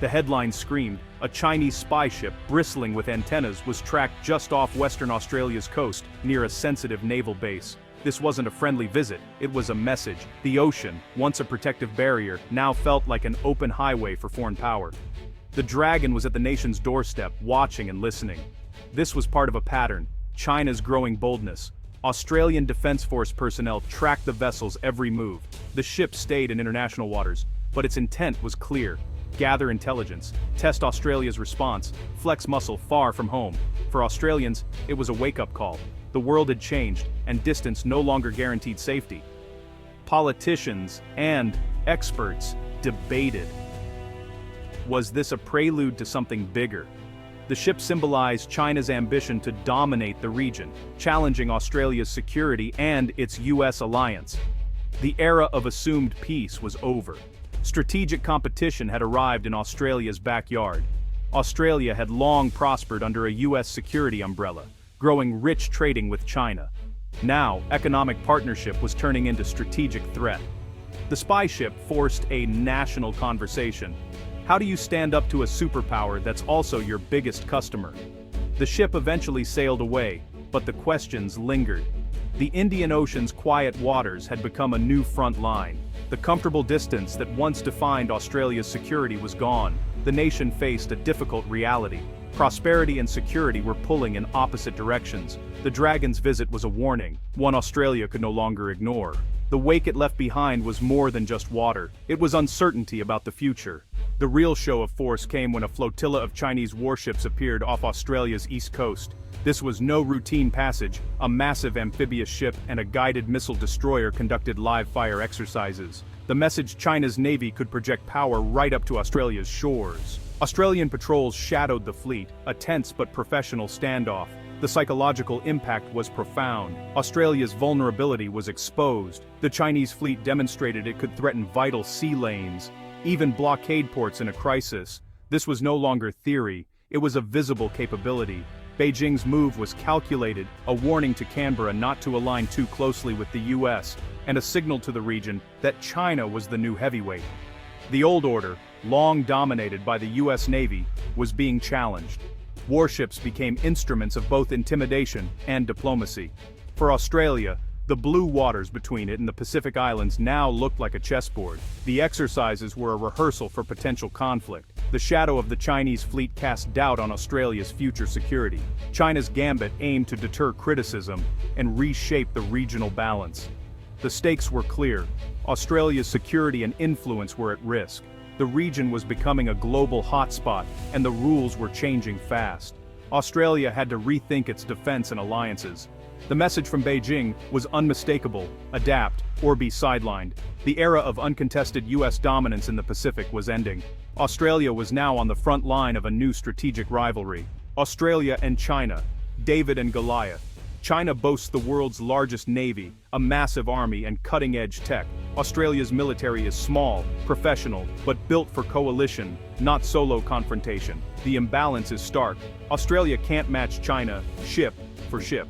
The headline screamed, a Chinese spy ship bristling with antennas was tracked just off Western Australia's coast, near a sensitive naval base. This wasn't a friendly visit, it was a message. The ocean, once a protective barrier, now felt like an open highway for foreign power. The Dragon was at the nation's doorstep, watching and listening. This was part of a pattern, China's growing boldness. Australian Defence Force personnel tracked the vessel's every move. The ship stayed in international waters, but its intent was clear. Gather intelligence, test Australia's response, flex muscle far from home. For Australians, it was a wake-up call. The world had changed, and distance no longer guaranteed safety. Politicians and experts debated. Was this a prelude to something bigger? The ship symbolized China's ambition to dominate the region, challenging Australia's security and its US alliance. The era of assumed peace was over. Strategic competition had arrived in Australia's backyard. Australia had long prospered under a US security umbrella, growing rich trading with China. Now, economic partnership was turning into strategic threat. The spy ship forced a national conversation. How do you stand up to a superpower that's also your biggest customer? The ship eventually sailed away, but the questions lingered. The Indian Ocean's quiet waters had become a new front line. The comfortable distance that once defined Australia's security was gone. The nation faced a difficult reality. Prosperity and security were pulling in opposite directions. The Dragon's visit was a warning, one Australia could no longer ignore. The wake it left behind was more than just water, it was uncertainty about the future. The real show of force came when a flotilla of Chinese warships appeared off Australia's east coast. This was no routine passage, a massive amphibious ship and a guided missile destroyer conducted live-fire exercises. The message: China's navy could project power right up to Australia's shores. Australian patrols shadowed the fleet, a tense but professional standoff. The psychological impact was profound. Australia's vulnerability was exposed. The Chinese fleet demonstrated it could threaten vital sea lanes, even blockade ports in a crisis. This was no longer theory, it was a visible capability. Beijing's move was calculated, a warning to Canberra not to align too closely with the US, and a signal to the region that China was the new heavyweight. The old order, long dominated by the US Navy, was being challenged. Warships became instruments of both intimidation and diplomacy. For Australia, the blue waters between it and the Pacific Islands now looked like a chessboard. The exercises were a rehearsal for potential conflict. The shadow of the Chinese fleet cast doubt on Australia's future security. China's gambit aimed to deter criticism and reshape the regional balance. The stakes were clear. Australia's security and influence were at risk. The region was becoming a global hotspot, and the rules were changing fast. Australia had to rethink its defense and alliances. The message from Beijing was unmistakable: adapt or be sidelined. The era of uncontested US dominance in the Pacific was ending. Australia was now on the front line of a new strategic rivalry. Australia and China, David and Goliath. China boasts the world's largest navy, a massive army and cutting-edge tech. Australia's military is small, professional, but built for coalition, not solo confrontation. The imbalance is stark. Australia can't match China, ship for ship.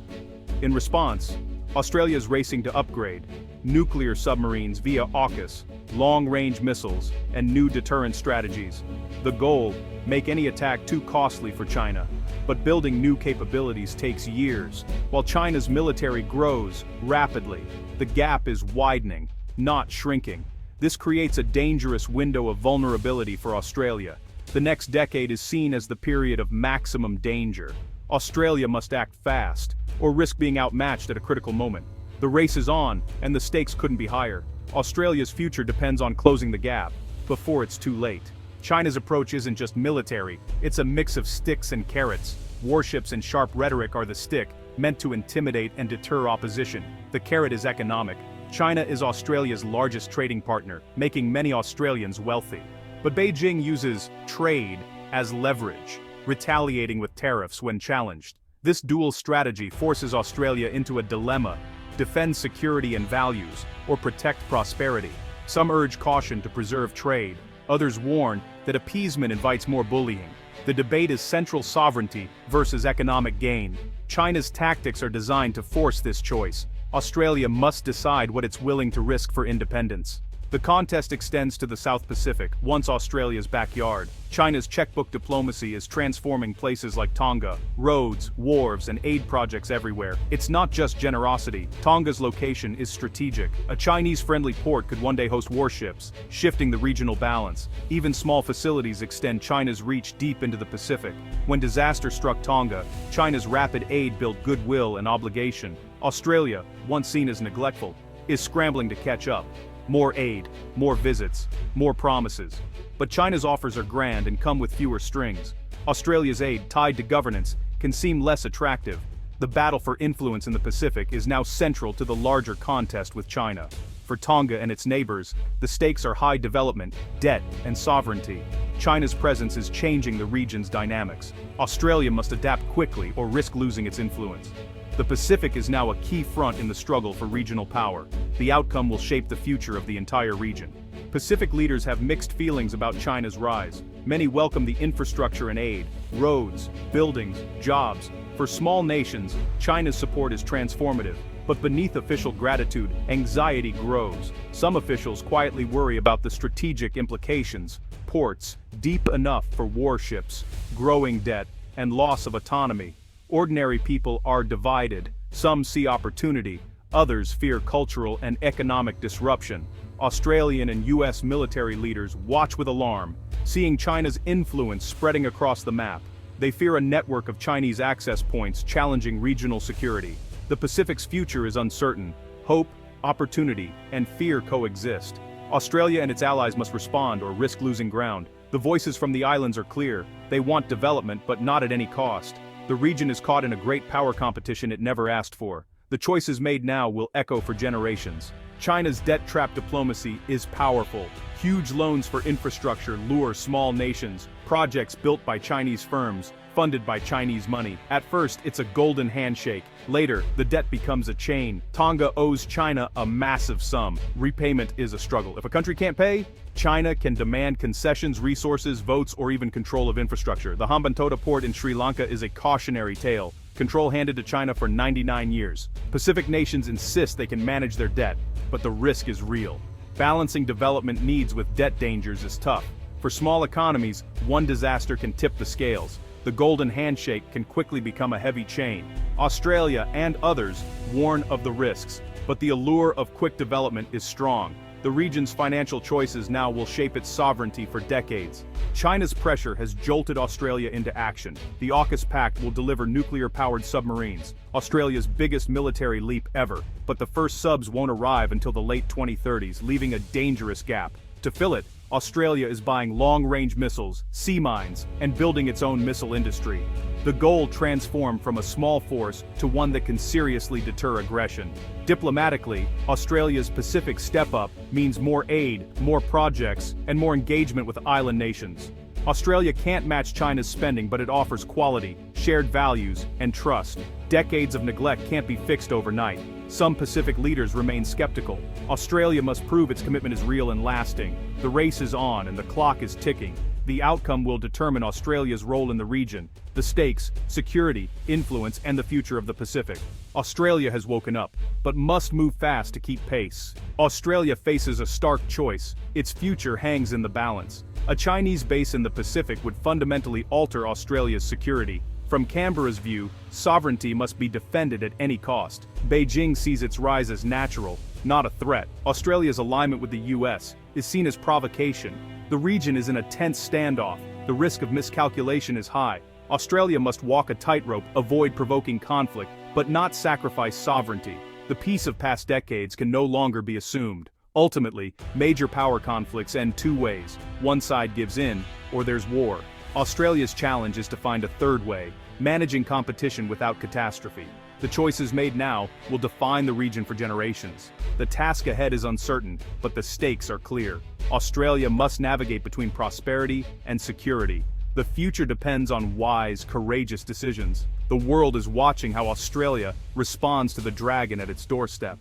In response, Australia is racing to upgrade. Nuclear submarines via AUKUS, long-range missiles, and new deterrence strategies. The goal: make any attack too costly for China. But building new capabilities takes years. While China's military grows rapidly, the gap is widening, not shrinking. This creates a dangerous window of vulnerability for Australia. The next decade is seen as the period of maximum danger. Australia must act fast, or risk being outmatched at a critical moment. The race is on, and the stakes couldn't be higher. Australia's future depends on closing the gap, before it's too late. China's approach isn't just military, it's a mix of sticks and carrots. Warships and sharp rhetoric are the stick, meant to intimidate and deter opposition. The carrot is economic. China is Australia's largest trading partner, making many Australians wealthy. But Beijing uses trade as leverage, retaliating with tariffs when challenged. This dual strategy forces Australia into a dilemma: defend security and values, or protect prosperity. Some urge caution to preserve trade, others warn that appeasement invites more bullying. The debate is central sovereignty versus economic gain. China's tactics are designed to force this choice. Australia must decide what it's willing to risk for independence. The contest extends to the South Pacific, once Australia's backyard. China's checkbook diplomacy is transforming places like Tonga, roads, wharves, and aid projects everywhere. It's not just generosity. Tonga's location is strategic. A Chinese-friendly port could one day host warships, shifting the regional balance. Even small facilities extend China's reach deep into the Pacific. When disaster struck Tonga, China's rapid aid built goodwill and obligation. Australia, once seen as neglectful, is scrambling to catch up. More aid, more visits, more promises. But China's offers are grand and come with fewer strings. Australia's aid, tied to governance, can seem less attractive. The battle for influence in the Pacific is now central to the larger contest with China. For Tonga and its neighbors, the stakes are high development, debt, and sovereignty. China's presence is changing the region's dynamics. Australia must adapt quickly or risk losing its influence. The Pacific is now a key front in the struggle for regional power. The outcome will shape the future of the entire region. Pacific leaders have mixed feelings about China's rise. Many welcome the infrastructure and aid, roads, buildings, jobs. For small nations, China's support is transformative. But beneath official gratitude, anxiety grows. Some officials quietly worry about the strategic implications: ports deep enough for warships, growing debt, and loss of autonomy. Ordinary people are divided. Some see opportunity, others fear cultural and economic disruption. Australian and US military leaders watch with alarm, seeing China's influence spreading across the map. They fear a network of Chinese access points challenging regional security. The Pacific's future is uncertain. Hope, opportunity, and fear coexist. Australia and its allies must respond or risk losing ground. The voices from the islands are clear. They want development, but not at any cost. The region is caught in a great power competition it never asked for. The choices made now will echo for generations. China's debt-trap diplomacy is powerful. Huge loans for infrastructure lure small nations. Projects built by Chinese firms, funded by Chinese money. At first, it's a golden handshake. Later, the debt becomes a chain. Tonga owes China a massive sum. Repayment is a struggle. If a country can't pay, China can demand concessions, resources, votes, or even control of infrastructure. The Hambantota port in Sri Lanka is a cautionary tale. Control handed to China for 99 years. Pacific nations insist they can manage their debt, but the risk is real. Balancing development needs with debt dangers is tough. For small economies, one disaster can tip the scales. The golden handshake can quickly become a heavy chain. Australia and others warn of the risks, but the allure of quick development is strong. The region's financial choices now will shape its sovereignty for decades. China's pressure has jolted Australia into action. The AUKUS Pact will deliver nuclear-powered submarines, Australia's biggest military leap ever. But the first subs won't arrive until the late 2030s, leaving a dangerous gap. To fill it, Australia is buying long-range missiles, sea mines, and building its own missile industry. The goal transformed from a small force to one that can seriously deter aggression. Diplomatically, Australia's Pacific step-up means more aid, more projects, and more engagement with island nations. Australia can't match China's spending, but it offers quality, shared values, and trust. Decades of neglect can't be fixed overnight. Some Pacific leaders remain skeptical. Australia must prove its commitment is real and lasting. The race is on and the clock is ticking. The outcome will determine Australia's role in the region, the stakes, security, influence, and the future of the Pacific. Australia has woken up, but must move fast to keep pace. Australia faces a stark choice. Its future hangs in the balance. A Chinese base in the Pacific would fundamentally alter Australia's security. From Canberra's view, sovereignty must be defended at any cost. Beijing sees its rise as natural, not a threat. Australia's alignment with the US is seen as provocation. The region is in a tense standoff. The risk of miscalculation is high. Australia must walk a tightrope, avoid provoking conflict, but not sacrifice sovereignty. The peace of past decades can no longer be assumed. Ultimately, major power conflicts end two ways. One side gives in, or there's war. Australia's challenge is to find a third way, managing competition without catastrophe. The choices made now will define the region for generations. The task ahead is uncertain, but the stakes are clear. Australia must navigate between prosperity and security. The future depends on wise, courageous decisions. The world is watching how Australia responds to the dragon at its doorstep.